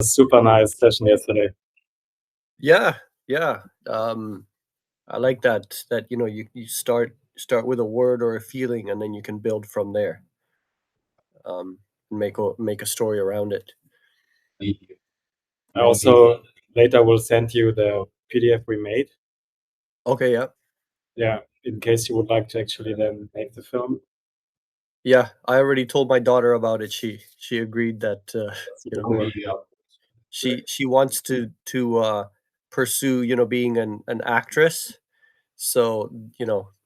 Super nice session yesterday. Yeah, yeah. I like that you start with a word or a feeling, and then you can build from there. Make a story around it. I also later will send you the PDF we made. Okay, yeah. Yeah, in case you would like to actually then make the film. Yeah, I already told my daughter about it. She agreed that you know Cool. she wants to pursue being an actress. So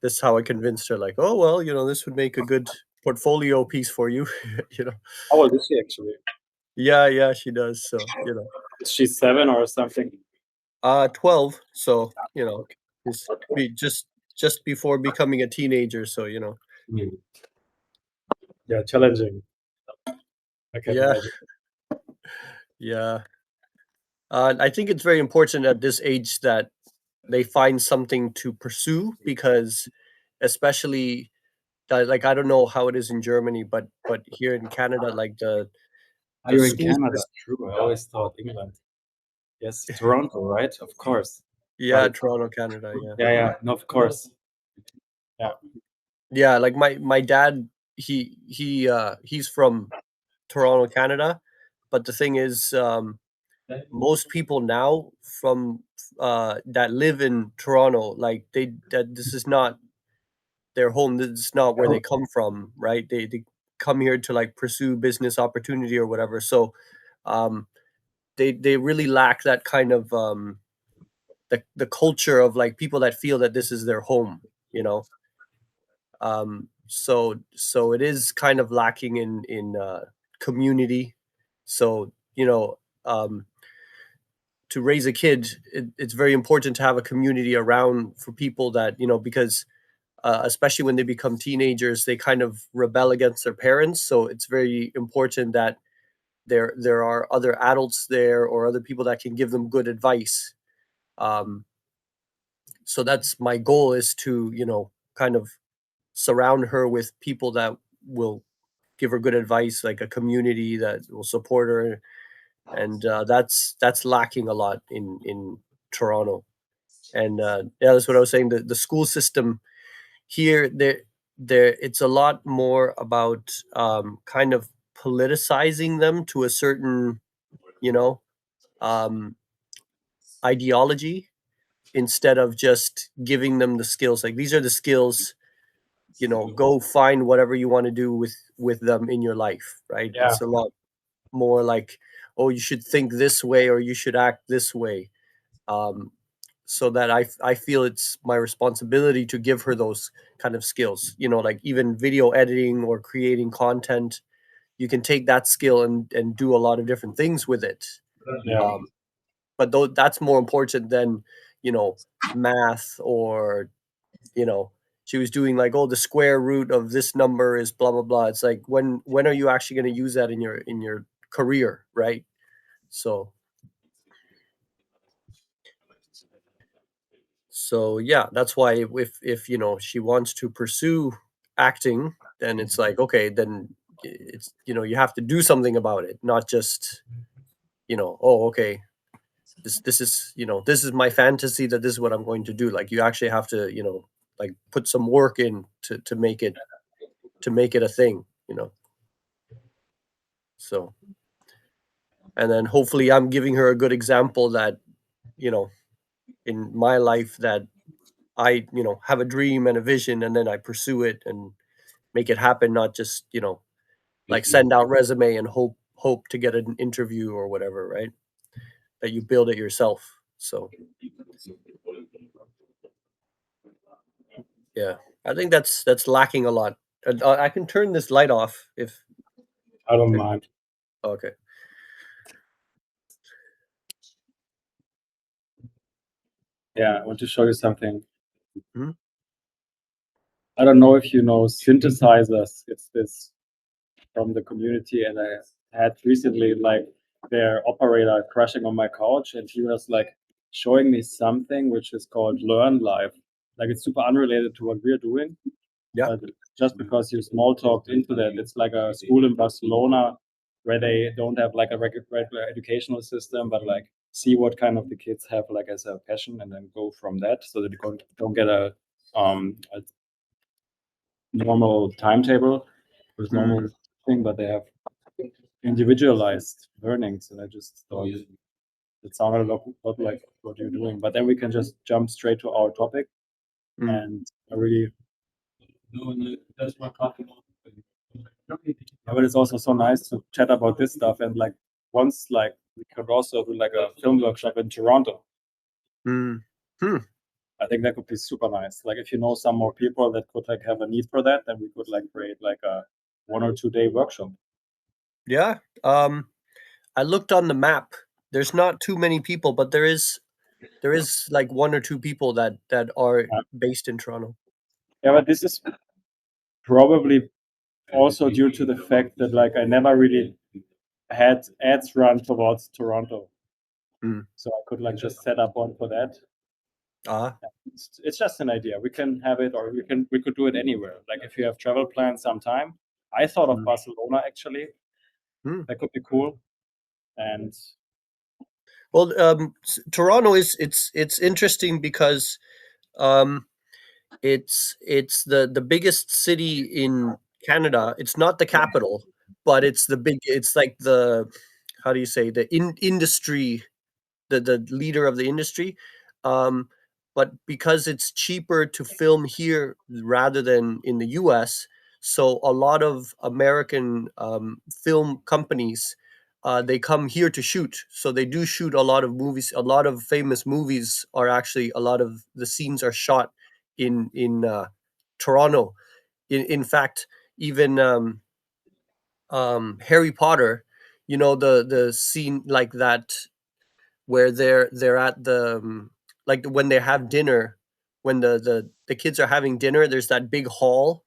this is how I convinced her. Like, oh well, this would make a good portfolio piece for you. you know. How old is she actually? Yeah, yeah, she does. So Is she 7 or something? 12. So Okay. it's just before becoming a teenager. So Mm. Yeah, challenging. I can yeah, imagine. yeah. I think it's very important at this age that they find something to pursue because, especially, like I don't know how it is in Germany, but here in Canada, like Are the you in school Canada? system. True. I always thought England. Yes, Toronto, right? Of course. But Yeah, it's Toronto, Canada. Yeah, yeah, yeah. No, of course. Yeah. yeah. Like my dad, he's from Toronto, Canada, but the thing is, most people now from that live in Toronto, like that this is not their home. This is not where they come from, right? They come here to like pursue business opportunity or whatever. So um, they really lack that kind of the culture of like people that feel that this is their home. You know, so it is kind of lacking in community. So to raise a kid, it's very important to have a community around for people that because especially when they become teenagers, they kind of rebel against their parents. So it's very important that there are other adults there or other people that can give them good advice. Um, so that's my goal, is to kind of surround her with people that will give her good advice, like a community that will support her, and that's lacking a lot in Toronto. And yeah, that's what I was saying. The school system here, there it's a lot more about kind of politicizing them to a certain you know um, ideology, instead of just giving them the skills. Like, these are the skills, go find whatever you want to do with them in your life, right? Yeah. It's a lot more like, oh, you should think this way or you should act this way. um, so that I feel it's my responsibility to give her those kind of skills, like even video editing or creating content. You can take that skill and do a lot of different things with it. Yeah. um, but though that's more important than you know math, or you know she was doing like, oh, the square root of this number is blah blah blah. It's like, when are you actually going to use that in your career, right? So yeah, that's why if she wants to pursue acting, then it's like, okay, then it's you have to do something about it, not just oh, okay, this is my fantasy, that this is what I'm going to do. Like, you actually have to like put some work in to make it a thing. So, and then hopefully I'm giving her a good example that you know in my life, that I have a dream and a vision, and then I pursue it and make it happen, not just like send out resume and hope to get an interview or whatever, right? That you build it yourself. So yeah, I think that's lacking a lot. And I can turn this light off if. I don't mind. Okay. Yeah, I want to show you something. Mhm. I don't know if you know synthesizers. It's this from the community, and I had recently like their operator crashing on my couch, and he was like showing me something which is called Learn Live. Like, it's super unrelated to what we're doing, Yeah. but just because you small talked into that, it's like a school in Barcelona where they don't have like a regular educational system, but like see what kind of the kids have like as a passion, and then go from that, so that you don't get a normal timetable with normal thing, but they have individualized learnings. And I just thought it sounded a lot like what you're doing. But then we can just jump straight to our topic. And I really, but it's also so nice to chat about this stuff. And like once, like we could also do like a film workshop in Toronto. I think that could be super nice. Like if you know some more people that could like have a need for that, then we could like create like a 1 or 2 day workshop. Yeah. I looked on the map. There's not too many people, but there is like 1 or 2 people that are based in Toronto. Yeah, but this is probably also due to the fact that like I never really had ads run towards Toronto. So I could like just set up one for that. It's just an idea. We can have it, or we could do it anywhere. Like if you have travel plans sometime. I thought of Barcelona actually. That could be cool. And well, Toronto is it's interesting because it's the biggest city in Canada. It's not the capital, but it's like the, how do you say, the industry, the leader of the industry. But because it's cheaper to film here rather than in the US, so a lot of American film companies, they come here to shoot. So they do shoot a lot of movies. A lot of famous movies are actually, a lot of the scenes are shot in Toronto. In fact, even Harry Potter, the scene like that where they're at the like when they have dinner, when the kids are having dinner, there's that big hall.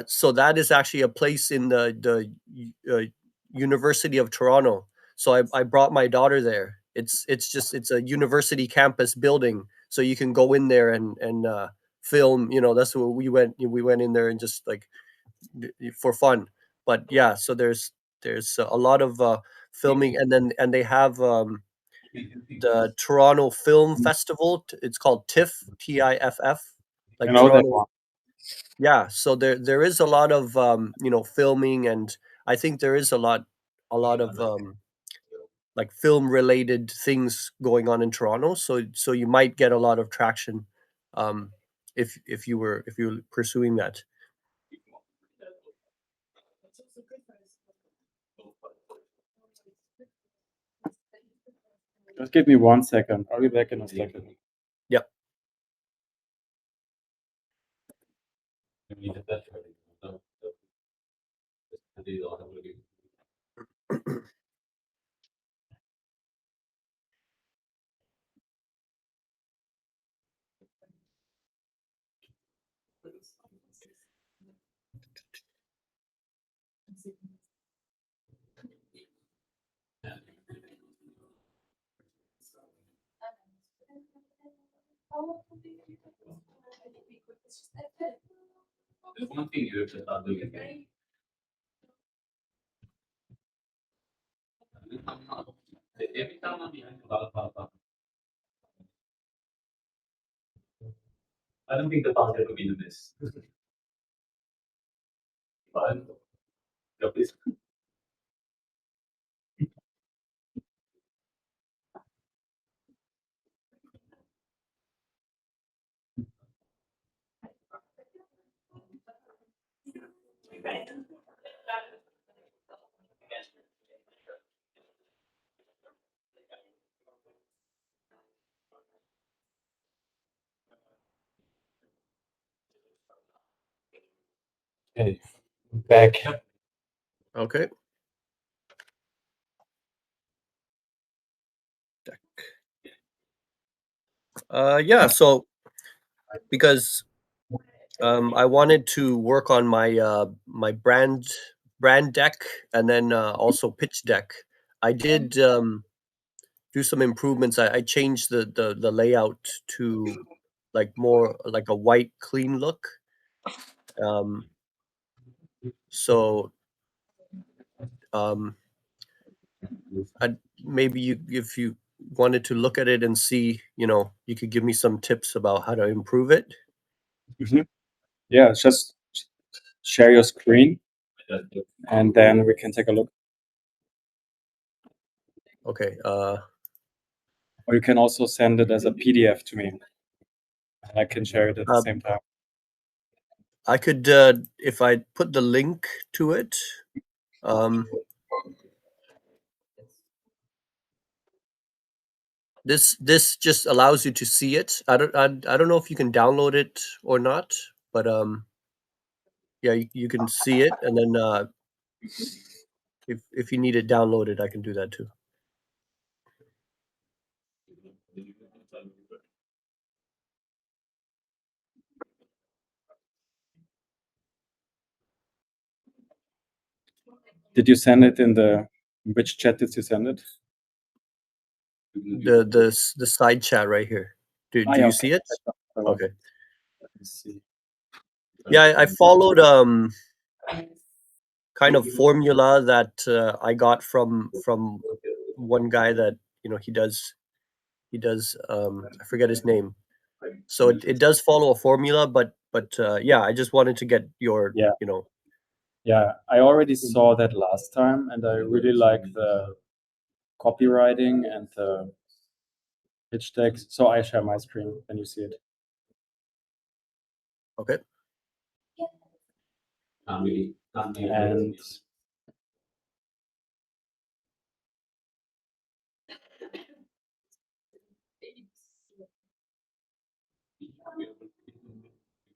So that is actually a place in the University of Toronto. So I brought my daughter there. It's a university campus building, so you can go in there and film. That's what we went. We went in there and just like for fun. But yeah, so there's a lot of filming, and they have the Toronto Film Festival. It's called TIFF, TIFF, like you know that Toronto. one. Yeah, so there is a lot of filming, and I think there is a lot of like film related things going on in Toronto. So you might get a lot of traction if you were pursuing that. Just give me 1 second. I'll be back in a second. Yep. I don't think the founder will be the best. But yeah, please. Okay, back. Okay. Yeah, so because I wanted to work on my brand deck, and then also pitch deck. I did do some improvements. I changed the layout to like more like a white clean look. So Maybe if you wanted to look at it and see, you could give me some tips about how to improve it. Yeah, just share your screen and then we can take a look. Okay. Or you can also send it as a PDF to me. And I can share it at the same time. I could, if I put the link to it. This just allows you to see it. I don't know if you can download it or not, but yeah, you can see it, and then if you need it downloaded, I can do that too. Did you send it in which chat did you send it? The side chat right here. Do you okay. see it? Okay. Let me see. Yeah, I followed kind of formula that I got from one guy that he does I forget his name. So it does follow a formula, but yeah, I just wanted to get your Yeah, I already saw that last time, and I really like the copywriting and the pitch decks. So I share my screen when you see it. Okay. And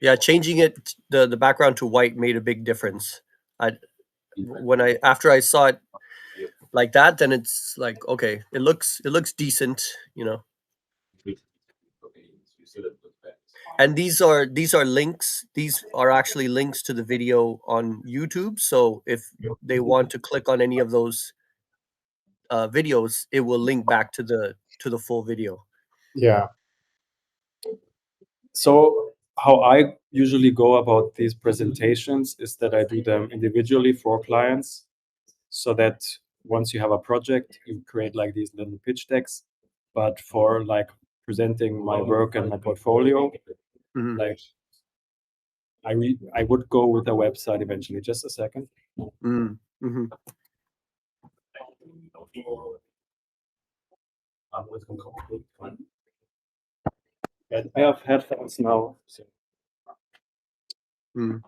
yeah, changing it the background to white made a big difference. After I saw it like that, then it's like, okay, it looks decent, and these are links. These are actually links to the video on YouTube, so if they want to click on any of those videos, it will link back to the full video. yeah. So how I usually go about these presentations is that I do them individually for clients, so that once you have a project, you create like these little pitch decks. But for like presenting my work and my portfolio, Mhm. like I would go with a website eventually. Just a second. Mm, mhm. I have headphones now. Mm.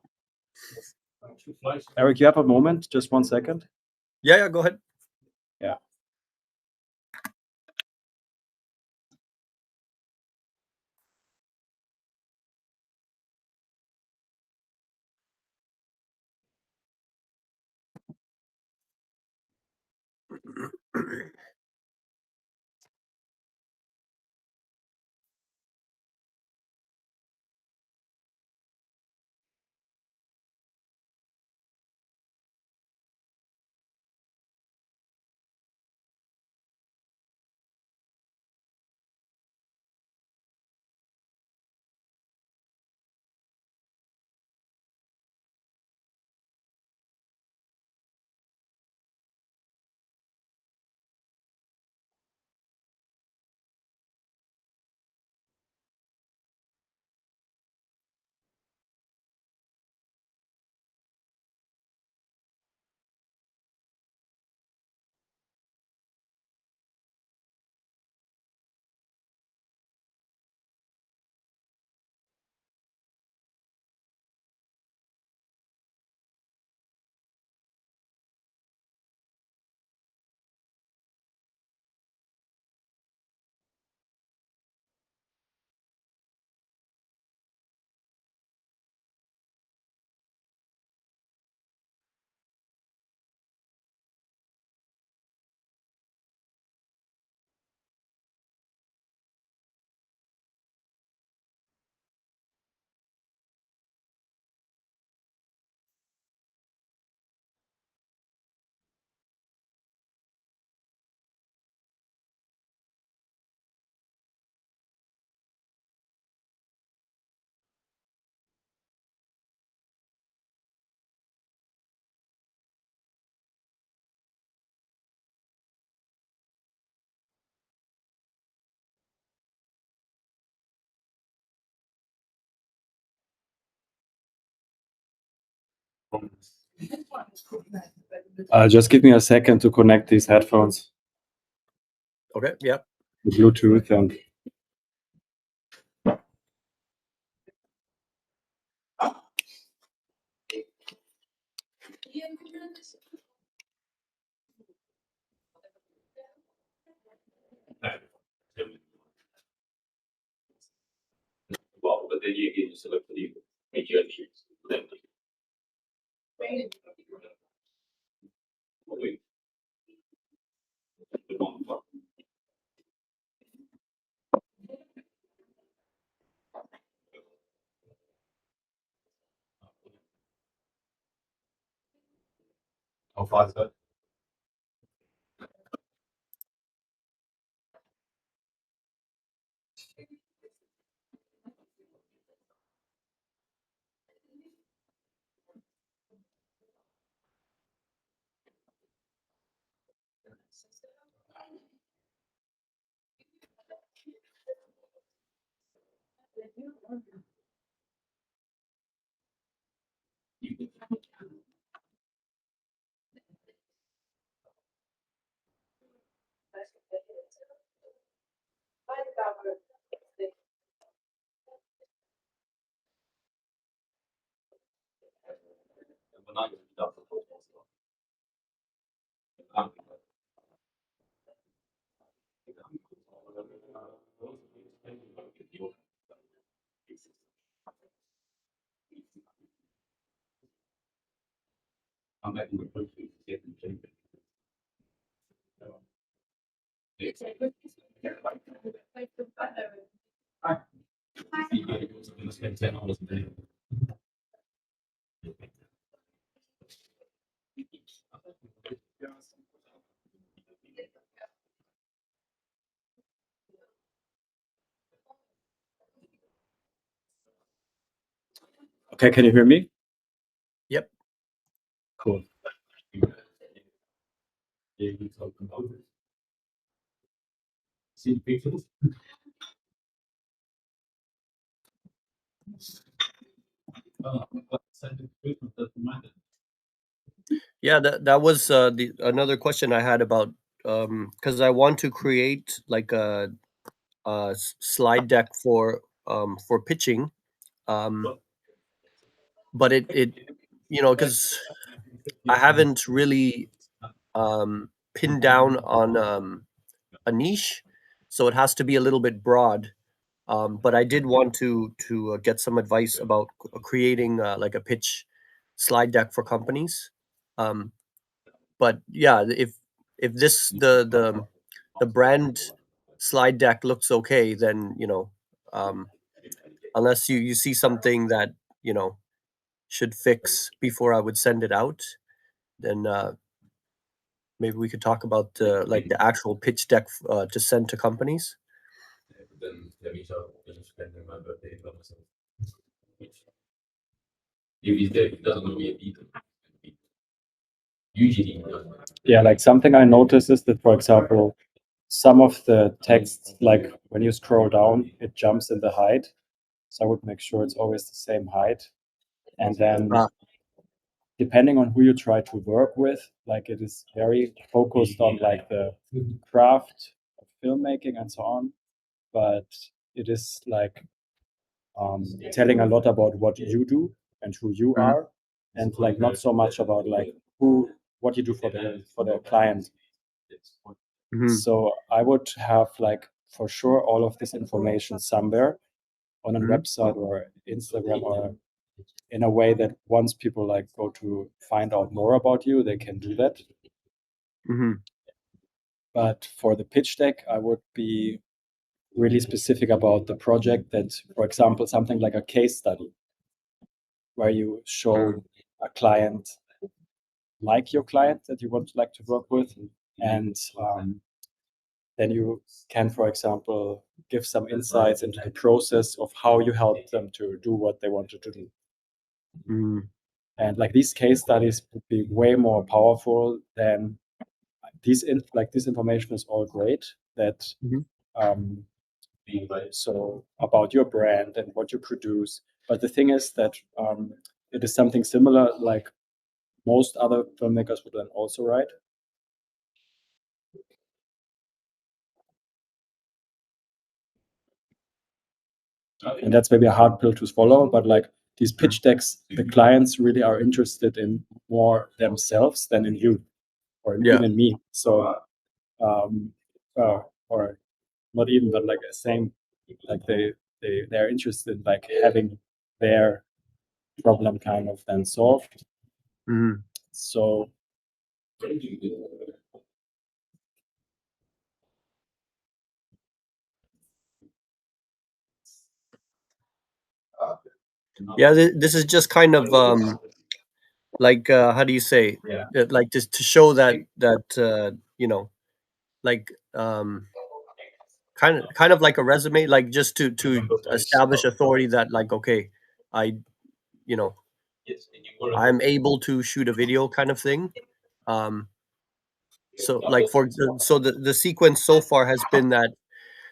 Eric, you have a moment? Just 1 second. Yeah, go ahead. Yeah. Just give me a second to connect these headphones, Okay, yeah. the Bluetooth, and Well, but then you select the media issues. Then wait. How far is that? okay, can you hear me? Yep. Cool. See pictures? Yeah, that was the another question I had about because I want to create like a slide deck for pitching, but it because I haven't really pinned down on a niche, so it has to be a little bit broad. But I did want to get some advice about creating like a pitch slide deck for companies. Um, but yeah, if this the brand slide deck looks okay, then unless you see something that should fix before I would send it out, then maybe we could talk about like the actual pitch deck to send to companies. Then let me show spending my birthday on myself. If he's there, it doesn't know me a beat. Usually, Yeah, like something I noticed is that, for example, some of the text, like when you scroll down, it jumps in the height. So I would make sure it's always the same height. And then Ah. depending on who you try to work with, like it is very focused on like the craft of filmmaking and so on. But it is like telling a lot about what you do and who you Mhm. are, and like not so much about like what you do for the client. Mhm. So I would have like for sure all of this information somewhere on a Mhm. website or Instagram, or in a way that once people like go to find out more about you, they can do that. Mhm. But for the pitch deck, I would be really specific about the project, that, for example, something like a case study where you show a client like your client that you would like to work with, and then you can, for example, give some insights into the process of how you help them to do what they wanted to do. Mhm. And like these case studies would be way more powerful than this information is all great, that Mhm. so about your brand and what you produce. But the thing is that it is something similar, like most other filmmakers would then also write. And that's maybe a hard pill to swallow, but like these pitch decks, the clients really are interested in more themselves than in you or even in me. So, or not even, but like same, like they're interested in like having their problem kind of then solved. Mhm. So Yeah, this is just kind of like how do you say? Like just to show that you know, like kind of like a resume, like just to establish authority that like, okay, I you know, I'm able to shoot a video kind of thing. So like so the sequence so far has been that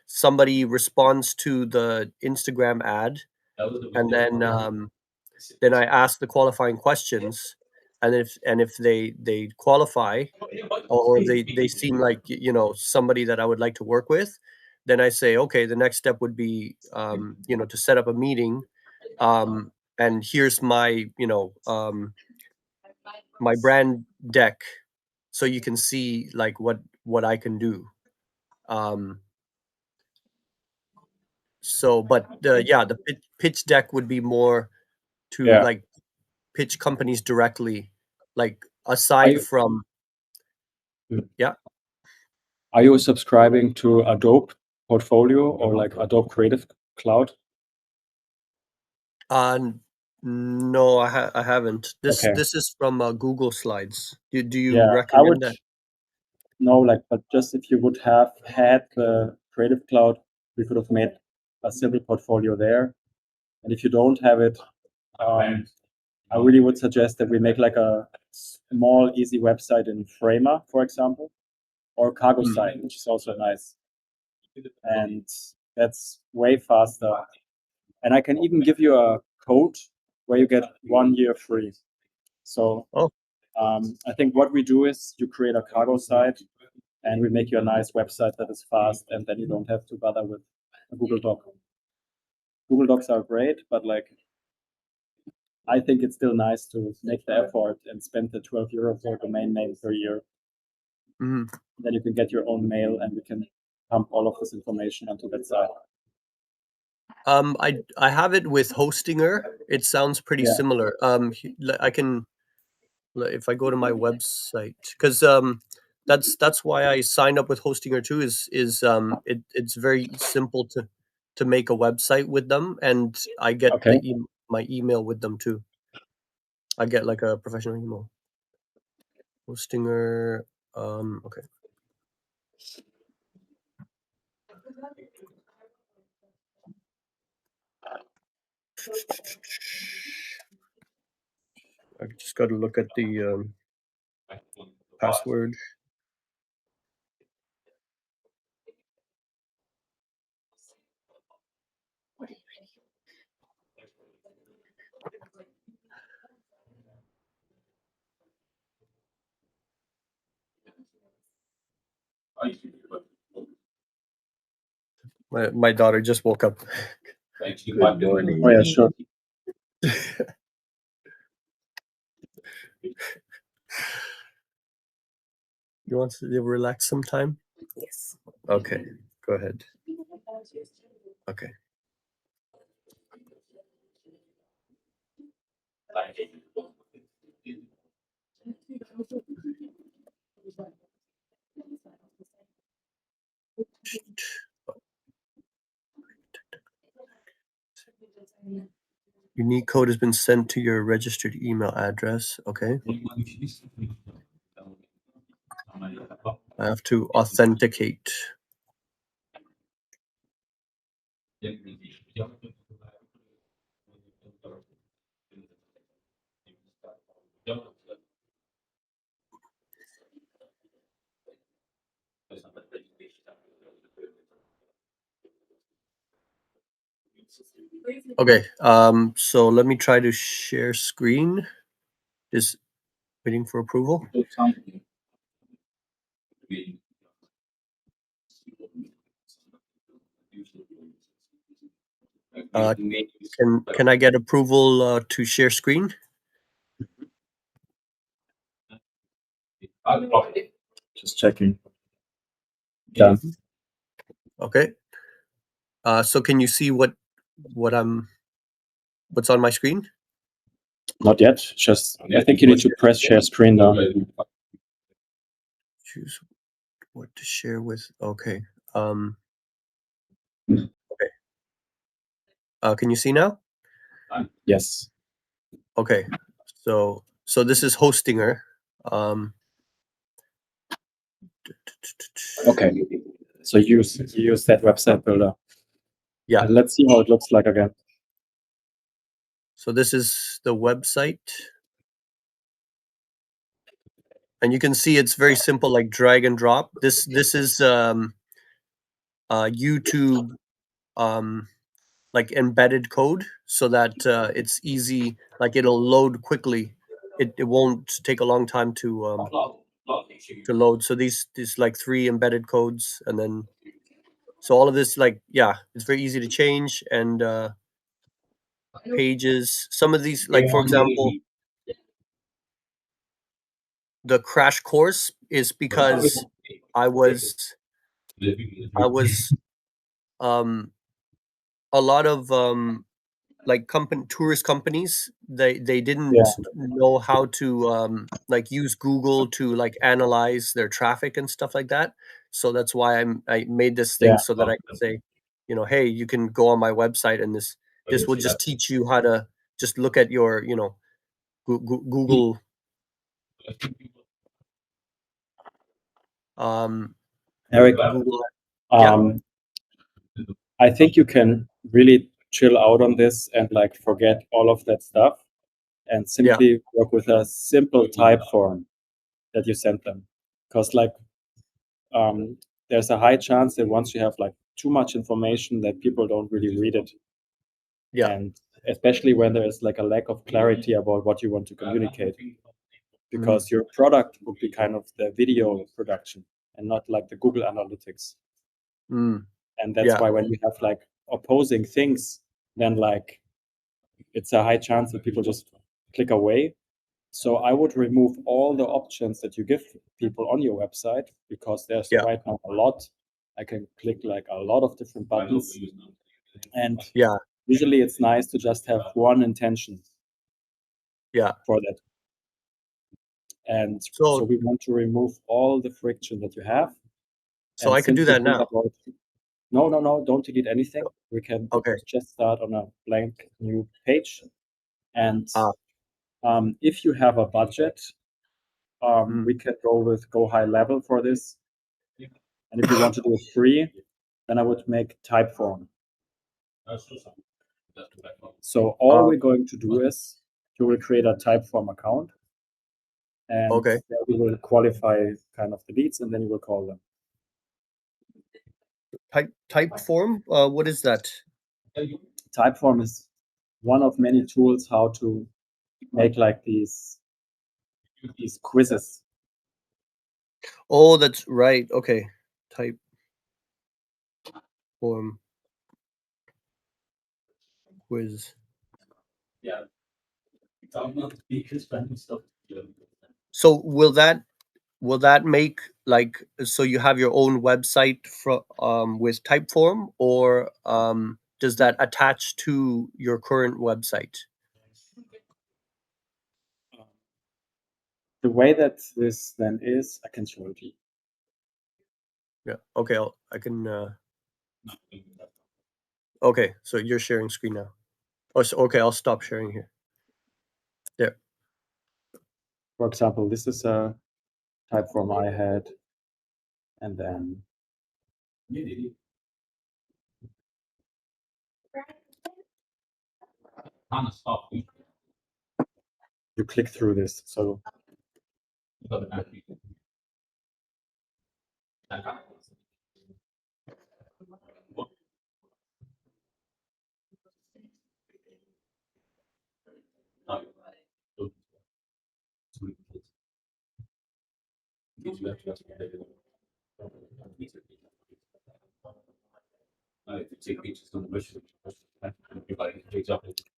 somebody responds to the Instagram ad, and then I ask the qualifying questions, and if they qualify, or they seem like you know somebody that I would like to work with, then I say, okay, the next step would be you know, to set up a meeting, and here's my you know my brand deck, so you can see like what I can do. So but yeah, the pitch deck would be more to Yeah. like pitch companies directly, like aside from Are you subscribing to Adobe Portfolio or like Adobe Creative Cloud? No, I haven't. Okay. This is from Google Slides. Do you Yeah, I recommend would that? know, like, but just if you would have had the Creative Cloud, we could have made a simple portfolio there. And if you don't have it, I really would suggest that we make like a small, easy website in Framer, for example, or Cargo Site, which is also nice. And that's way faster. And I can even give you a code where you get 1 year free. So Oh. I think what we do is you create a cargo site and we make you a nice website that is fast, and then you don't have to bother with a Google Doc. Google Docs are great, but like I think it's still nice to make the effort and spend the 12 euro for a domain name per year. Mhm. Then you can get your own mail and we can pump all of this information onto that site. I have it with Hostinger. It sounds pretty Yeah. similar. I can, if I go to my website, because that's why I signed up with Hostinger too. It's very simple to make a website with them, and I get Okay. my email with them too. I get like a professional email. Hostinger. Okay. I just got to look at the password. My daughter just woke up. Good morning. Oh yeah, sure. You want to relax sometime? Yes. Okay, go ahead. Okay. Unique code has been sent to your registered email address. Okay. I have to authenticate. Okay. So let me try to share screen. Is Waiting for approval. Can I get approval to share screen? Just checking. Done. Okay. So can you see what's on my screen? Not yet. Just I think you need to press share screen now. Choose what to share with. Okay. Okay. Can you see now? Yes. Okay. So this is Hostinger. Okay. So use that website builder. Yeah. And let's see how it looks like again. So this is the website. And you can see it's very simple, like drag and drop. This is YouTube like embedded code, so that it's easy, like it'll load quickly. It won't take a long time to load. So these like 3 embedded codes, and then so all of this, like, yeah, it's very easy to change. And pages, some of these, like for example, the crash course is because I was a lot of like tourist companies, they didn't Yeah. know how to like use Google to like analyze their traffic and stuff like that. So that's why I made this thing, Yeah. so that I can say, hey, you can go on my website, and this will just teach you how to just look at your Google Eric, Google. Yeah. I think you can really chill out on this and like forget all of that stuff and simply work with a simple type form that you send them. Because like there's a high chance that once you have like too much information that people don't really read it. Yeah. And especially when there is like a lack of clarity about what you want to communicate. Because your product would be kind of the video production and not like the Google Analytics. And that's Yeah. why when you have like opposing things, then like it's a high chance that people just click away. So I would remove all the options that you give people on your website, because there's Yeah. right now a lot. I can click like a lot of different buttons. And Yeah. usually it's nice to just have one intention Yeah. for that. And So- so we want to remove all the friction that you have. So And I can do simply that now. No, don't delete anything. We can Okay. just start on a blank new page. And Ah. if you have a budget, we can go with Go High Level for this. And if you want to do it free, then I would make Typeform. So all we're going to do is you will create a Typeform account, and Okay. then we will qualify kind of the leads, and then you will call them. Typeform? What is that? Typeform is one of many tools how to make like these quizzes. Oh, that's right. Okay. Typeform quiz. Yeah. So will that make, like, so you have your own website with Typeform, or does that attach to your current website? The way that this then is, I can show it to you. Yeah. Okay. I can. Okay. So you're sharing screen now. Oh, so, okay. I'll stop sharing here. Yeah. For example, this is a Typeform I had, and then you click through this. So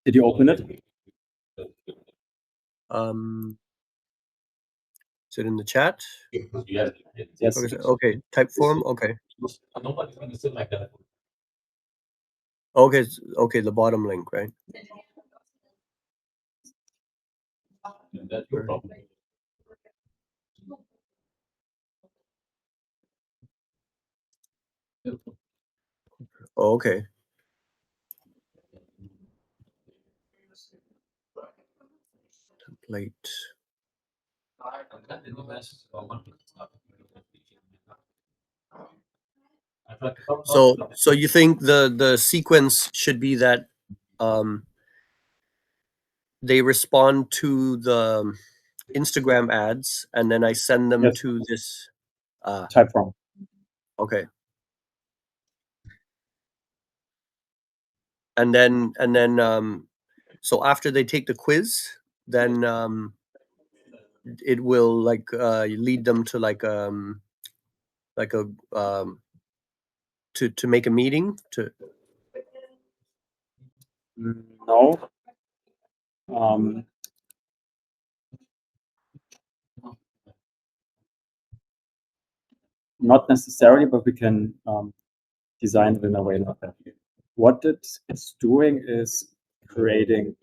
Did you open it? Is it in the chat? Yes. Okay, type form. Okay. Okay, okay, the bottom link, right? That's your problem. Oh, okay. Template. So you think the sequence should be that they respond to the Instagram ads and then I send them Yes. to this Type form. okay. And then so after they take the quiz, then it will like lead them to like a to make a meeting to No. Not necessarily, but we can design it in a way like that. What it's doing is creating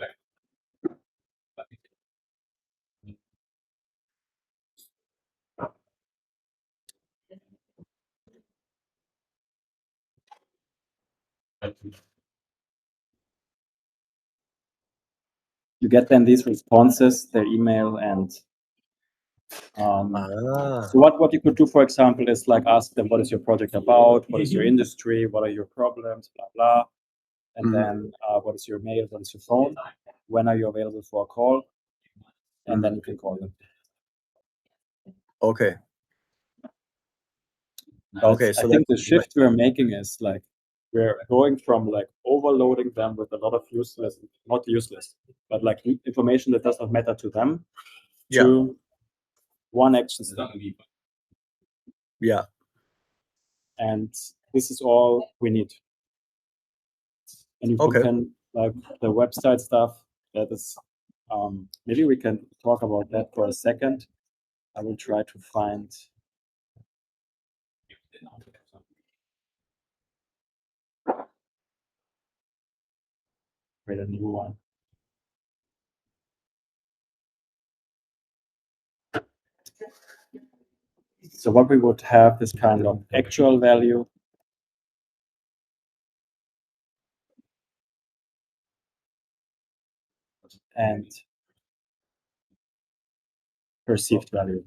you get then these responses, their email, and so what you could do, for example, is like ask them, what is your project about? What is your industry? What are your problems? Blah, blah. And then what is your mail? What is your phone? When are you available for a call? And then you can call them. okay. But Okay, so I think the that's shift we're making is like we're going from like overloading them with a lot of useless, not useless, but like information that does not matter to them, Yeah. to one action step. Yeah. And this is all we need. And you Okay. can like the website stuff. That is, maybe we can talk about that for a second. I will try to find. Create a new one. So what we would have is kind of actual value. And perceived value.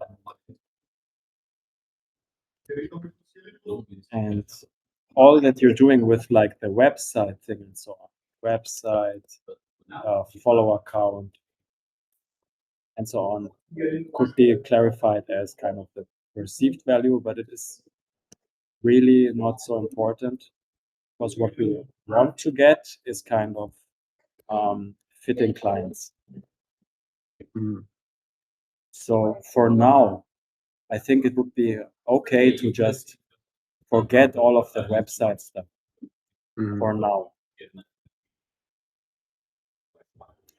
And all that you're doing with like the website thing and so on, website, follower count, and so on, could be clarified as kind of the perceived value, but it is really not so important because what we want to get is kind of fitting clients. So for now, I think it would be okay to just forget all of the website stuff for now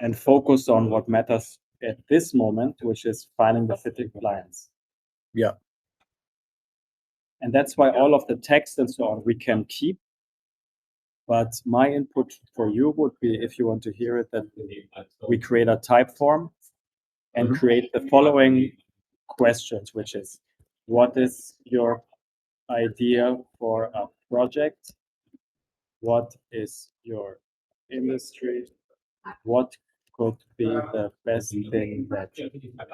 and focus on what matters at this moment, which is finding the fitting clients. Yeah. And that's why all of the text and so on we can keep. But my input for you would be, if you want to hear it, that we create a type form and create the following questions, which is, what is your idea for a project? What is your industry? What could be the best thing that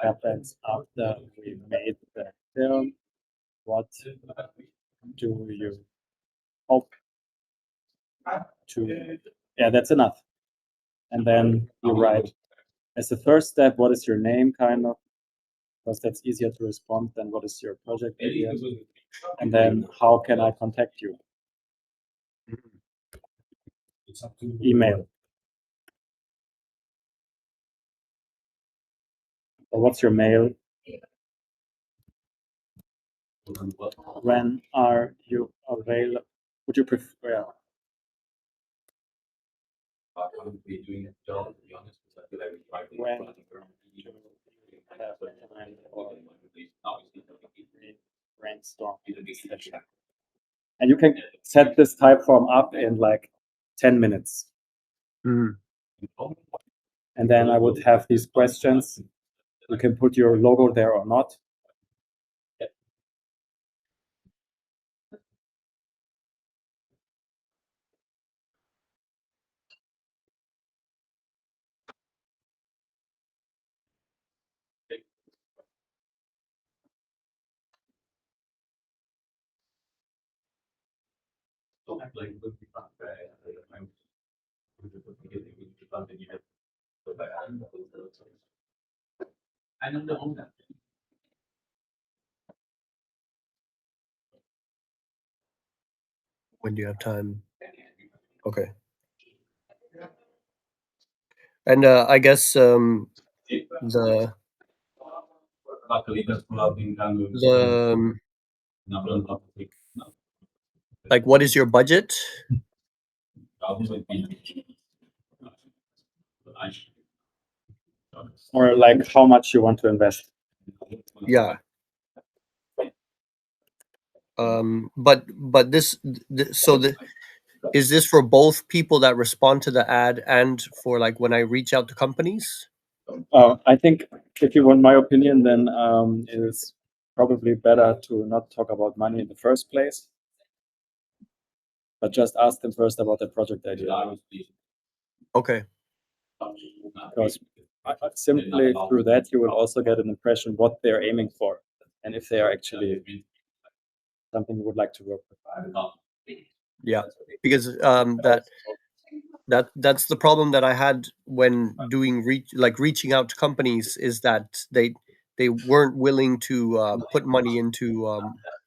happens after we made the film? What do you hope to? Yeah, that's enough. And then you write as the first step, what is your name, kind of, because that's easier to respond than what is your project idea. And then how can I contact you? Email. Or what's your mail? When are you available? Would you prefer? Be doing a job, to be honest, because I feel like we try to When run around you have time for brainstorm session. And you can set this type form up in like 10 minutes. Mhm. And then I would have these questions. You can put your logo there or not. I know the owner. When do you have time? Okay. And I guess the Luckily, that's what I've been done with. like, what is your budget? Or like how much you want to invest. Yeah. But this so the is this for both people that respond to the ad and for like when I reach out to companies? I think if you want my opinion, then it is probably better to not talk about money in the first place, but just ask them first about the project idea. Okay. Because simply through that, you will also get an impression what they're aiming for, and if they are actually something you would like to work with. Yeah. Because that's the problem that I had when doing reaching out to companies, is that they weren't willing to put money into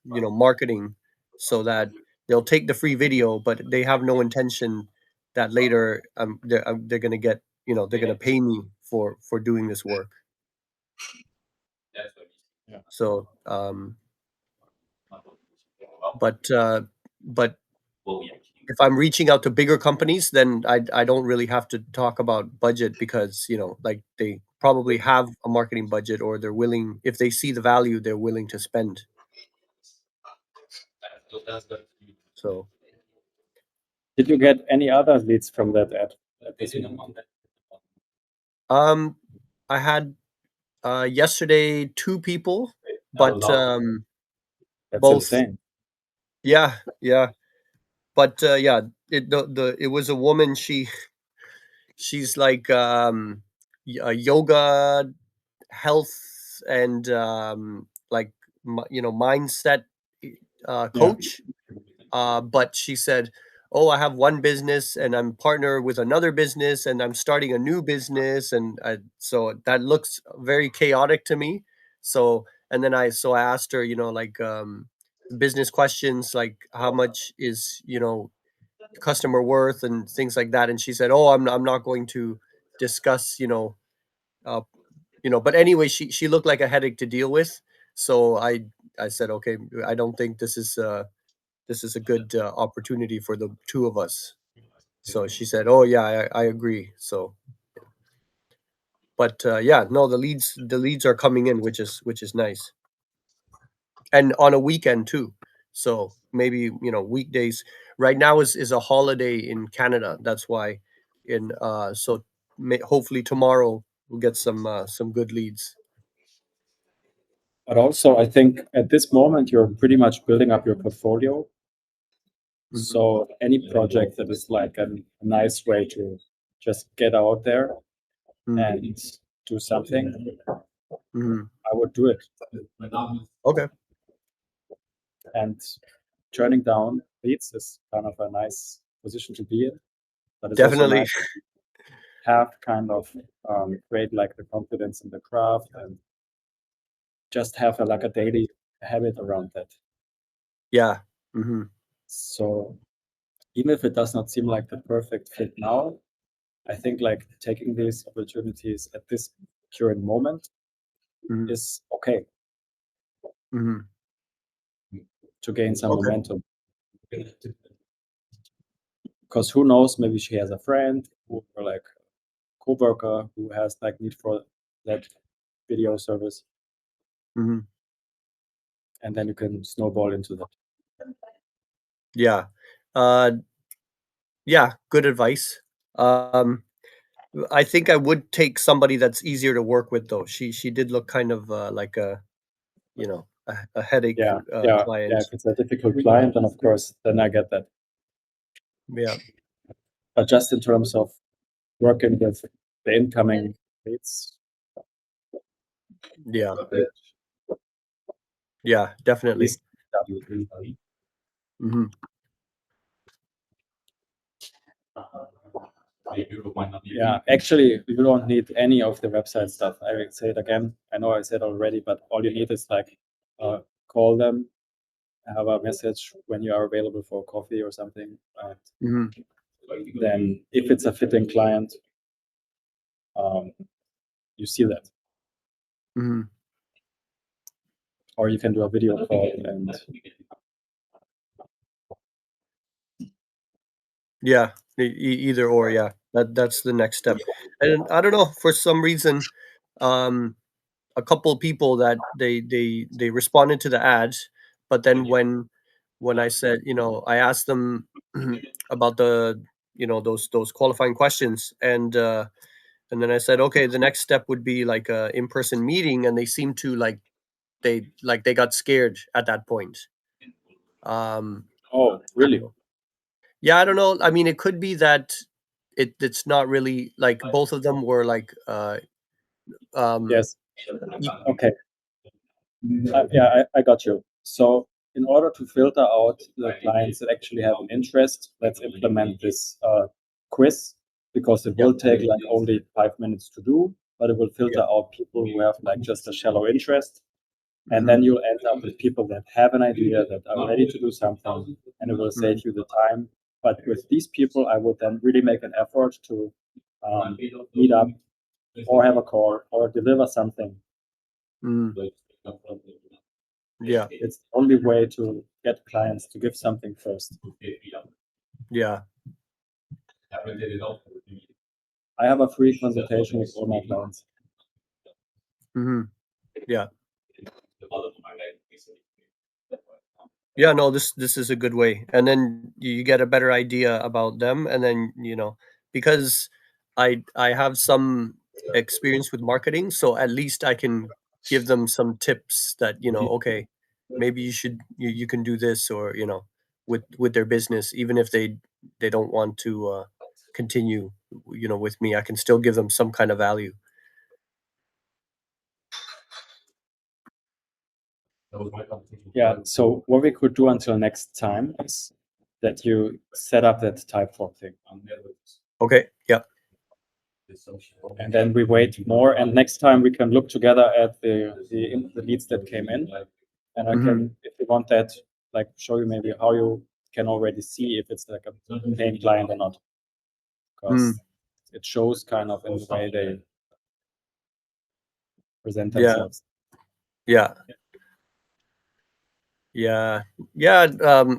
marketing, so that they'll take the free video, but they have no intention that later they're gonna get, they're gonna pay me for doing this work. So but if I'm reaching out to bigger companies, then I don't really have to talk about budget, because like they probably have a marketing budget, or they're willing, if they see the value, they're willing to spend. So Did you get any other leads from that ad? At this moment? I had yesterday 2 people, but That's both insane. yeah, but yeah, it was a woman. She's like a yoga, health, and like mindset Yeah. coach. But she said, "Oh, I have one business, and I'm partner with another business, and I'm starting a new business," and so that looks very chaotic to me. So and then I asked her, like business questions, like how much is customer worth and things like that, and she said, "Oh, I'm not going to discuss, uh, but anyway, she looked like a headache to deal with. So I said, okay, I don't think this is a good opportunity for the 2 of us. So she said, oh yeah, I agree. So but yeah, no, the leads are coming in, which is nice, and on a weekend too. So maybe weekdays. Right now is a holiday in Canada, that's why. In so hopefully tomorrow we'll get some good leads. But also, I think at this moment, you're pretty much building up your portfolio. Mhm. So any project that is like a nice way to just get out there Mhm. and do something, Mhm. I would do it. Okay. And turning down leads is kind of a nice position to be in. But it's also Definitely. nice to have kind of create like the confidence in the craft and just have like a daily habit around that. Yeah. Hmm. So even if it does not seem like the perfect fit now, I think like taking these opportunities at this current moment Mhm. is okay. Mhm. to gain some Okay. momentum. Because who knows, maybe she has a friend or like coworker who has like need for that video service, Mhm. and then you can snowball into that. Yeah. Uh, yeah, good advice. I think I would take somebody that's easier to work with though. She did look kind of like a, you know, a headache Yeah. client. If it's a difficult client, then of course, then I get that. Yeah. But just in terms of working with the incoming leads, Yeah. Yeah, definitely. least W3. Hmm. Yeah, actually, you don't need any of the website stuff. I will say it again. I know I said already, but all you need is like call them, have a message when you are available for coffee or something. And Hmm. then if it's a fitting client, you see that. Hmm. Or you can do a video call and Yeah, either or. Yeah, that's the next step. And I don't know, for some reason, um, a couple of people that they responded to the ads, but then when I said, you know, I asked them about the, you know, those qualifying questions, and then I said, okay, the next step would be like a in-person meeting, and they seemed to they got scared at that point. oh, I don't really? know. Yeah, I don't know. I mean, it could be that it's not really like both of them were like um Yes. e- Okay. Yeah, I got you. So in order to filter out the clients that actually have an interest, let's implement this quiz because it will take like only 5 minutes to do, but it will filter yeah. out people who have like just a shallow interest. And Mhm. then you'll end up with people that have an idea, that are ready to do something, and it will save you the time. But with these people, I would then really make an effort to meet up or have a call or deliver something. Mhm. Yeah, It's the only way to get clients to give something first. yeah. I have a free consultation with all my clients. Hmm. Yeah. Yeah, no, this is a good way. And then you get a better idea about them, and then, you know, because I have some experience with marketing, so at least I can give them some tips that, you know, okay, maybe you can do this, or, you know, with their business, even if they don't want to continue, you know, with me, I can still give them some kind of value. Yeah, so what we could do until next time is that you set up that Typeform thing. Okay. Yeah. And then we wait more, and next time we can look together at the leads that came in. And I Mhm. can, if you want that, like show you maybe how you can already see if it's like a paying client or not. Because it shows kind of in the way they present Yeah. themselves. Yeah. Yeah. Yeah.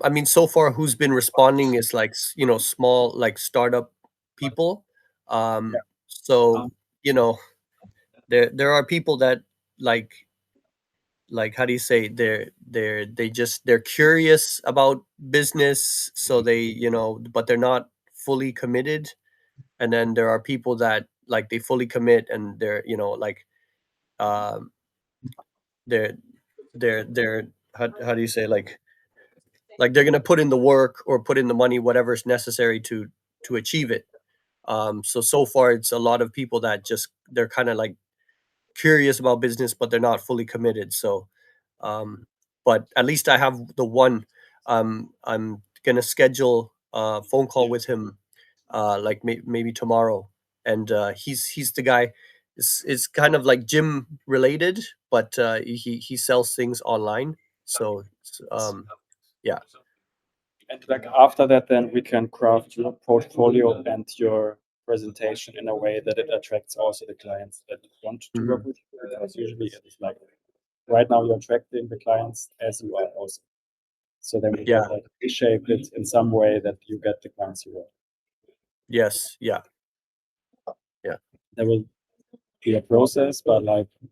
I mean, so far, who's been responding is like, you know, small, like startup people. Yeah. So, you know, there are people that like, how do you say, they're curious about business. So they, you know, but they're not fully committed. And then there are people that like they fully commit, and they're, you know, like, um, they're, they're, how do you say, like they're gonna put in the work or put in the money, whatever is necessary to achieve it. So far it's a lot of people that just they're kind of like curious about business, but they're not fully committed. So, but at least I have the one. I'm gonna schedule a phone call with him, like maybe tomorrow, and he's the guy. It's kind of like gym related, but he sells things online. So, yeah. And like after that, then we can craft your portfolio and your presentation in a way that it attracts also the clients that want to work Mhm. with you. Because usually it's like right now you're attracting the clients as you are also. So then we Yeah. can like reshape it in some way that you get the ground zero. Yes. Yeah. There will be a process, but like I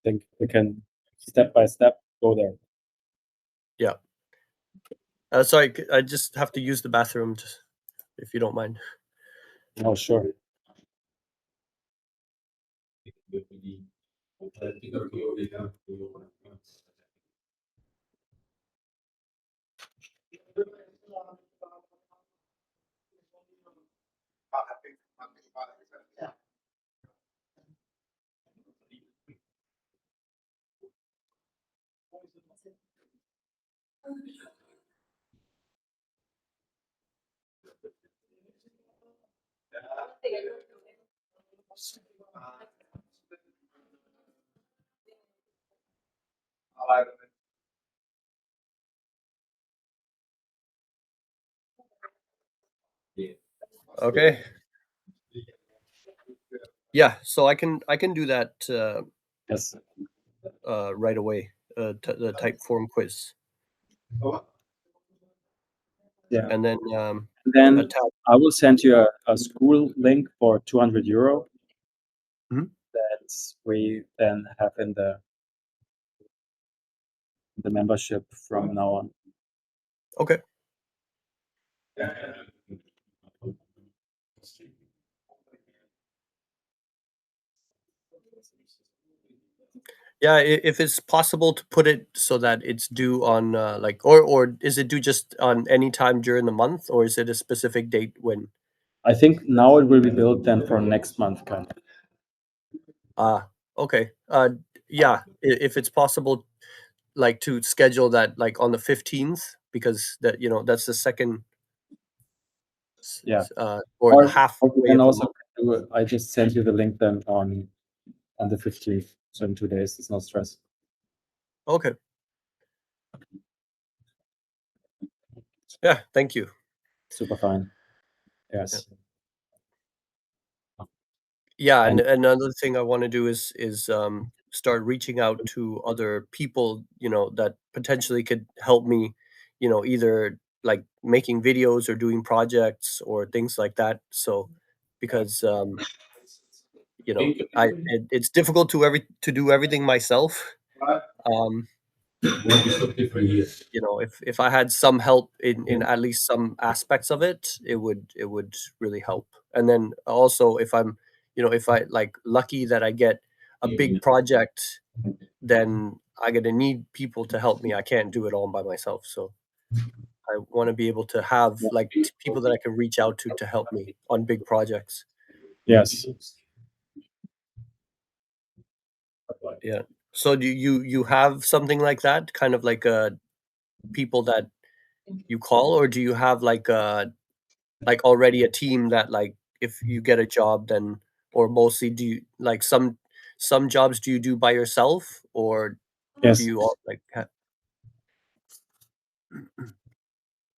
think we can step by step go there. Sorry, I just have to use the bathroom, if you don't mind. Oh, sure. Okay. Yeah, so I can do that Yes. right away. The Typeform quiz, Yeah. and then Then attach. I will send you a school link for 200 euro Mhm. that we then have in the membership from now on. Okay. Yeah, if it's possible to put it so that it's due on like, or is it due just on any time during the month, or is it a specific date when? I think now it will be built then for next month, kind of. Okay. Yeah, if it's possible, like to schedule that like on the 15th, because that's the second. Yeah. Or the Or we halfway can of the also month. do it. I just sent you the link then on the 15th. So in 2 days, it's no stress. Okay. Yeah, thank you. Super fine. Yes. Yeah, and And another thing I want to do is start reaching out to other people, that potentially could help me, either like making videos or doing projects or things like that. So, because it's difficult to do everything myself. Um, if I had some help in at least some aspects of it, it would really help. And then also if I like lucky that I get a big project, then I'm gonna need people to help me. I can't do it all by myself. So I want to be able to have like people that I can reach out to help me on big projects. yes. Yeah. So do you have something like that, kind of like people that you call, or do you have like already a team that, like, if you get a job, then, or mostly do you like some jobs do you do by yourself, or Yes. do you all like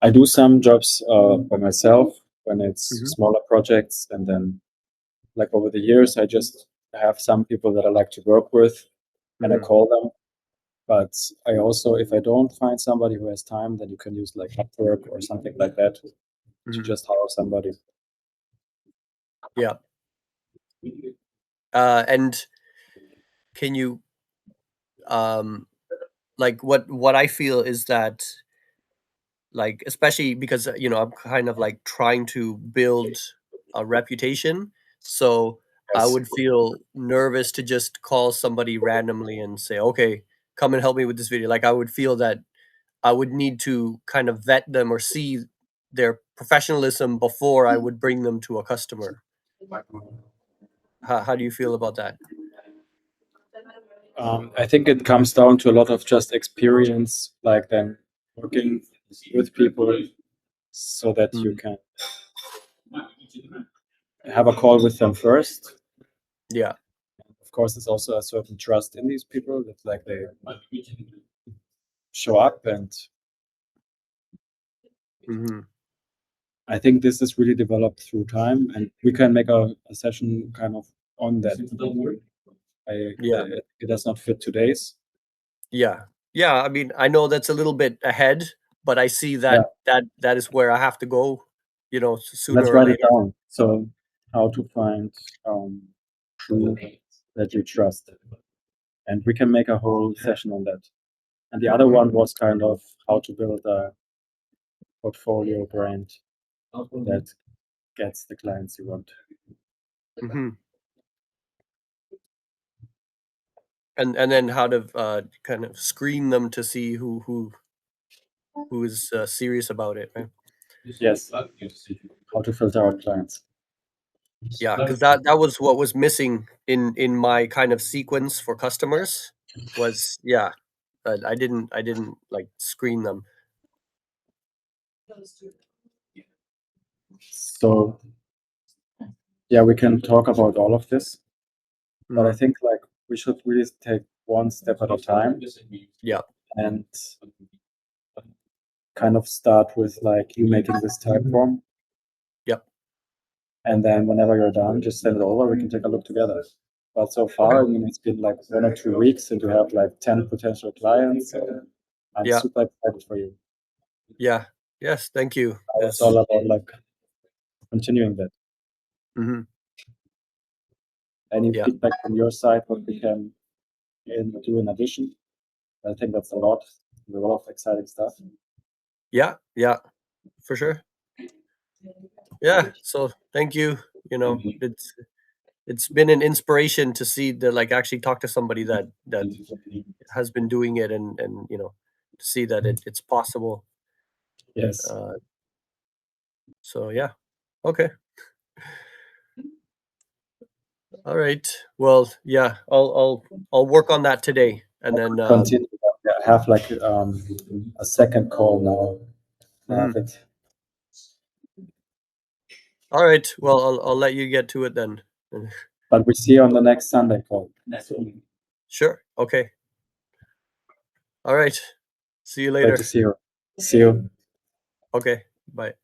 I do some jobs by myself when it's Mhm. smaller projects, and then like over the years, I just have some people that I like to work with, and I Mhm. call them. But I also, if I don't find somebody who has time, then you can use like Upwork or something like that to Mhm. just hire somebody. Yeah. And can you like, what I feel is that, like, especially because I'm kind of like trying to build a reputation, so I Yes. would feel nervous to just call somebody randomly and say, okay, come and help me with this video. Like, I would feel that I would need to kind of vet them or see their professionalism before I would bring them to a customer. How do you feel about that? I think it comes down to a lot of just experience, like then working with people so that you Mm. can have a call with them first. Yeah. Of course, there's also a certain trust in these people that like they show up, and Hmm. I think this is really developed through time, and we can make a session kind of on that. Yeah. It does not fit today's, Yeah. Yeah, I mean, I know that's a little bit ahead, but I see that that is where I have to go, you know, sooner Let's or write it later. down. So how to find proof that you trust. And we can make a whole session on that. And the other one was kind of how to build a portfolio brand that gets the clients you want. hmm And then how to kind of screen them to see who is serious about it, right? Yes. How to filter out clients. Yeah, because that was what was missing in my kind of sequence for customers was I didn't like screen them. So yeah, we can talk about all of this, but I Mhm. think like we should really take one step at a time. Yeah. And kind of start with like you making this type form. Yep. And then whenever you're done, just send it over. We can take a look together. But so far, I mean, it's been like 1 or 2 weeks, and you have like 10 potential clients. So I'm Yeah. super excited for you. Yeah. Yes. Thank you. It's all about like continuing that. Mhm. Any Yeah. feedback from your side, what we can do in addition? I think that's a lot of exciting stuff. Yeah. Yeah. For sure. Yeah. So thank you. You know, it's been an inspiration to see that, like, actually talk to somebody that has been doing it and you know, to see that it's possible. Yes. So yeah. Okay. All right. Well, yeah, I'll work on that today, and then Continue. I have like a second call now. I have it. all right. Well, I'll let you get to it then. But we see you on the next Sunday call. Sure. Okay. All right. See you Great later. to see you. See you. Okay. Bye.